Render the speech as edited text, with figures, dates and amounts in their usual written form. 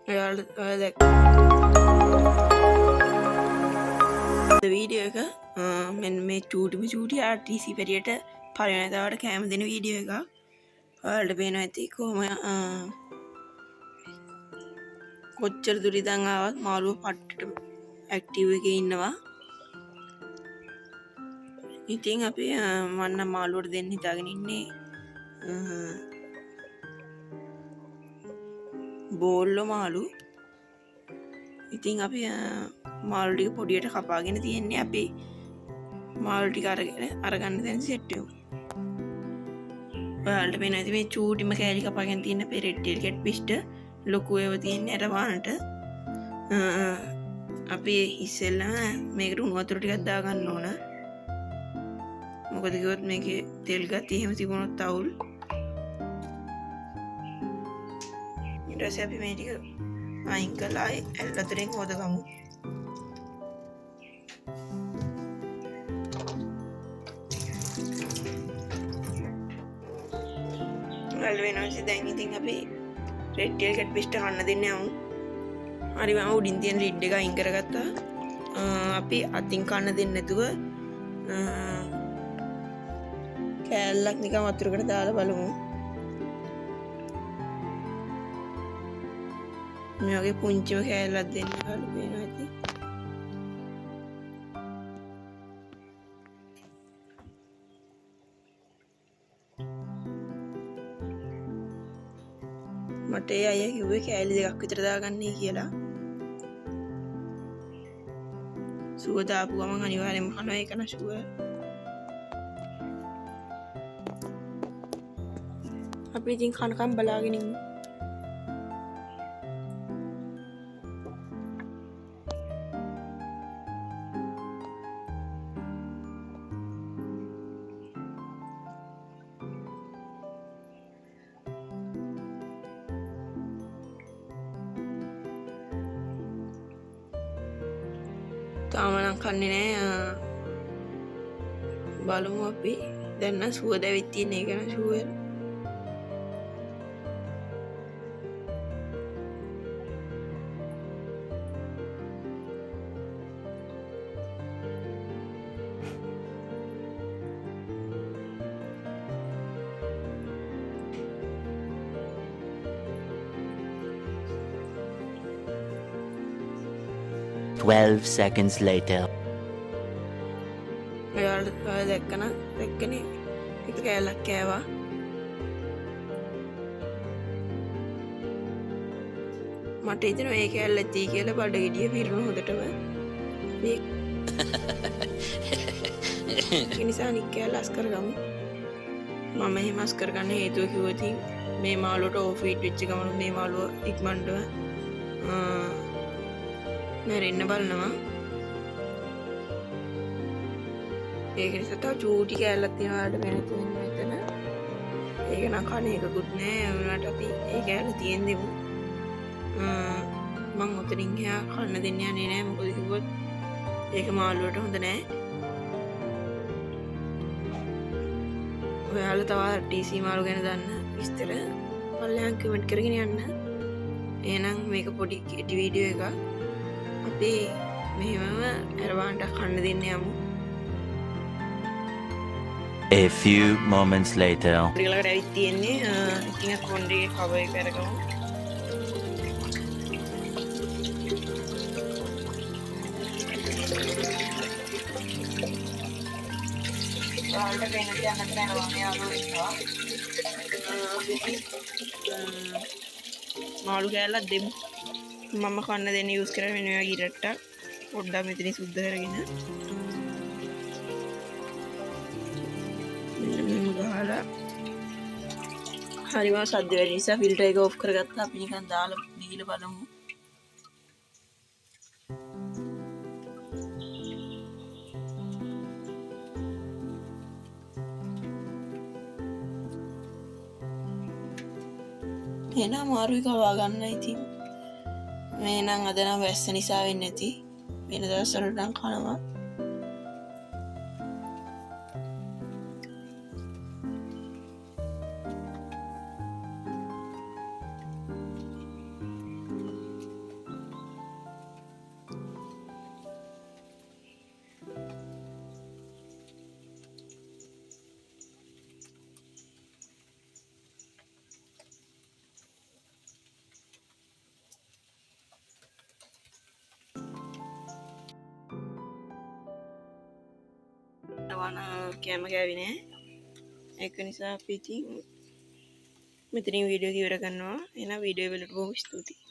ඔයාලට වීඩියෝ එක මෙන්න මේ චූටි RTC පැටියට පළවෙනි දවල්ට කෑම දෙන වීඩියෝ එකක්. ඔයාලට පේනවා ඇති කොහොම කොච්චර දුර ඉඳන් ආවත් මාළුව පට්ටට ඇක්ටිව් එකේ ඉන්නවා. ඉතින් අපි මන්න මාළුවට දෙන්න හිතාගෙන ඉන්නේ බෝල්ලෝ මාළු. ඉතින් අපි මාළු ටික පොඩියට කපාගෙන තියෙන්නේ. අපි මාළු ටික අරගන්න දැන් සෙට් වෙමු. ඔයාලට පේනවා ඇති මේ චූටිම කෑලි කපාගෙන තියෙන අපේ රෙඩ් ටේල් කැට් පිස්ට ලොකු ඒවා තියෙන්නේ අර වහනට. අපි ඉස්සෙල්ලා මේකට උණු වතුර ටිකක් දාගන්න ඕන. මොකද කිව්වොත් මේකේ තෙල් ගතිය එහෙම තිබුණොත් අවුල්. ඊට පස්සේ අපි මේ ටික අයින් කළා ඇල් අතරින් හොදගමු. ඇල් වෙනවාසි දැන් ඉතින් අපි රෙඩ් ටේල් කැට් පිස්ට කන්න දෙන්න යමු. හරි මම උඩින් තියෙන ලිඩ් එක අයින් කරගත්තා. අපි අතින් කන්න දෙන්නේ නැතුව කෑල්ලක් නිකන් වතුරකට දාලා බලමු. මේ වගේ පුංචිම කෑල්ලක් දෙන්න කියලා පේනවා ඇති. මට ඒ අයියා කිව්වේ කෑලි දෙකක් විතර දාගන්නයි කියලා. සුව දාපු ගමන් අනිවාර්යෙන්ම කනවා ඒක න ෂුවර්. අපි ඉතින් කනකම් බලාගෙන ඉමු. තාම නම් කන්නේ නෑ. බලමු අපි. දැන් නම් සුව දැවිත් තියෙන එක න ෂුවර්. Twelve seconds later. ඔයාලට දැක්කනේ එක කෑල්ලක් කෑවා. මට හිතෙනවා ඒ කෑල්ල ඇති කියලා බඩගිඩිය පිරුණු හොදටම. ඒ නිසා අනික් කෑල්ල අස් කරගමු. මම එහෙම අස් කරගන්න හේතුව කිව්වොත් මේ මාළුවට ඕෆ් ෆීඩ් වෙච්ච ගමන් මේ මාළුව ඉක්මනටම මැරෙන්න බලනවා. ඒක නිසා තව චූටි කෑල්ලක් තියෙනවා වලට වෙන තියෙන මෙතන. ඒක නම් කණ එකකුත් නෑ. ඒ වුණාට අපි ඒ කෑල්ල තියෙන් දෙමු. මං උතරින් එහා කන්න දෙන්න යන්නේ නෑ. මොකද කිව්වොත් ඒක මාළුවට හොඳ නෑ. ඔයාලා තව RTC මාළු ගැන දන්න විස්තර පල්ලෙහාන් කමෙන්ට් කරගෙන යන්න. එහෙනම් මේක පොඩි කෙටි වීඩියෝ එකක්. අපි මෙහෙමම අරවාන්ට කන්න දෙන්න යමු. A few moments later. ටිකලකට ඇවිත් තියෙන්නේ. ඉතින් කොණ්ඩේ කවර් එක කරගමු. ඔයාලට වෙන දෙයක් නැත්නම් මම යාළුවෝ ඉන්නවා. මාළු කෑල්ලක් දෙමු. මම කන්න දෙන්න යූස් කරන වෙන වගේ ඉරට්ටක් පොඩ්ඩක් මෙතනින් සුද්ධ කරගෙන මෙන්න ගහලා හරිම සද්ද වැඩි නිසා ෆිල්ටර් එක ඔෆ් කරගත්තා. අපි නිකන් දාලා දීලා බලමු. එන අමාරුයි කවා ගන්න. ඉතින් මේ නම් අද නම් වැස්ස නිසා වෙන්නේ නැති. වෙන දවස්වල නම් කනවා. කන කෑම කෑවේ නෑ. ඒක නිසා අපි ඉතින් මෙතනින් වීඩියෝ එක ඉවර කරනවා. එහෙනම් වීඩියෝ වලට බොහොම ස්තුතියි.